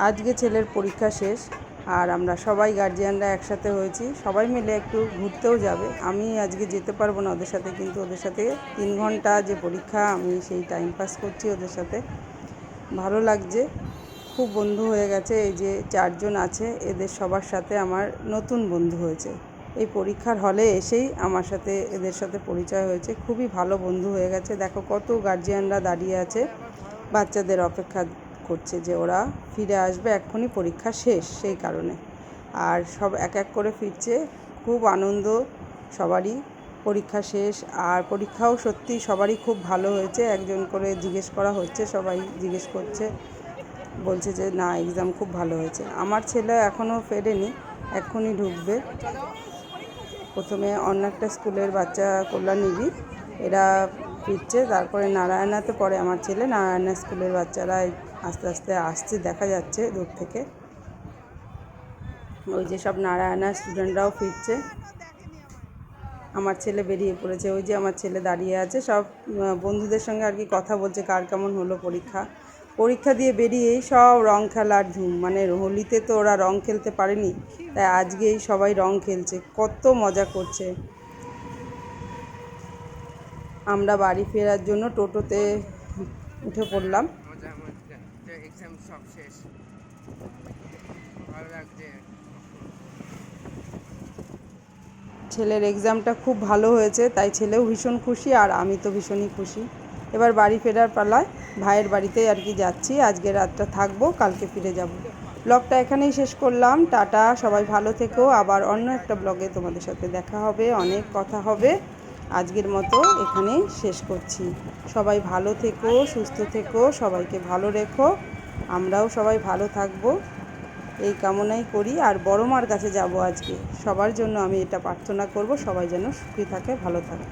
আজকে ছেলের পরীক্ষা শেষ আর আমরা সবাই গার্জিয়ানরা একসাথে হয়েছি। সবাই মিলে একটু ঘুরতেও যাবে। আমি আজকে যেতে পারবো না ওদের সাথে, কিন্তু ওদের সাথে 3 ঘন্টা যে পরীক্ষা আমি সেই টাইম পাস করছি ওদের সাথে। ভালো লাগছে, খুব বন্ধু হয়ে গেছে। এই যে 4 জন আছে এদের সবার সাথে আমার নতুন বন্ধু হয়েছে। এই পরীক্ষার হলে এসেই আমার সাথে এদের সাথে পরিচয় হয়েছে, খুবই ভালো বন্ধু হয়ে গেছে। দেখো কত গার্জিয়ানরা দাঁড়িয়ে আছে, বাচ্চাদের অপেক্ষা করছে যে ওরা ফিরে আসবে, এক্ষুনি পরীক্ষা শেষ সেই কারণে। আর সব এক এক করে ফিরছে, খুব আনন্দ সবারই। পরীক্ষা শেষ আর পরীক্ষাও সত্যি সবারই খুব ভালো হয়েছে। একজন করে জিজ্ঞেস করা হচ্ছে, সবাই জিজ্ঞেস করছে, বলছে যে না এক্সাম খুব ভালো হয়েছে। আমার ছেলে এখনও ফেরেনি, এক্ষুনি ঢুকবে। প্রথমে অন্য একটা স্কুলের বাচ্চা কল্যাণীরই, এরা ফিরছে, তারপরে নারায়ণাতে পড়ে আমার ছেলে। নারায়ণা স্কুলের বাচ্চারা আস্তে আস্তে আসছে, দেখা যাচ্ছে দূর থেকে। ওই যে সব নারায়ণা স্টুডেন্টরাও ফিরছে। আমার ছেলে বেরিয়ে পড়েছে, ওই যে আমার ছেলে দাঁড়িয়ে আছে, সব বন্ধুদের সঙ্গে আর কি কথা বলছে কার কেমন হলো পরীক্ষা। পরীক্ষা দিয়ে বেরিয়েই সব রং খেলার ধুম, মানে হোলিতে তো ওরা রং খেলতে পারেনি, তাই আজকেই সবাই রং খেলছে, কত মজা করছে। আমরা বাড়ি ফেরার জন্য টোটোতে উঠে পড়লাম। ছেলের এক্সামটা খুব ভালো হয়েছে, তাই ছেলেও ভীষণ খুশি আর আমি তো ভীষণই খুশি। এবার বাড়ি ফেরার পালায়, ভাইয়ের বাড়িতে আর কি যাচ্ছি। আজকে রাতটা থাকবো, কালকে ফিরে যাব। ব্লগটা এখানেই শেষ করলাম। টাটা, সবাই ভালো থেকো। আবার অন্য একটা ব্লগে তোমাদের সাথে দেখা হবে, অনেক কথা হবে। আজকের মতো এখানেই শেষ করছি। সবাই ভালো থেকো, সুস্থ থেকো, সবাইকে ভালো রেখো। আমরাও সবাই ভালো থাকবো এই কামনাই করি। আর বড় মার কাছে যাব আজকে, সবার জন্য আমি এটা প্রার্থনা করব, সবাই যেন সুখী থাকে, ভালো থাকে।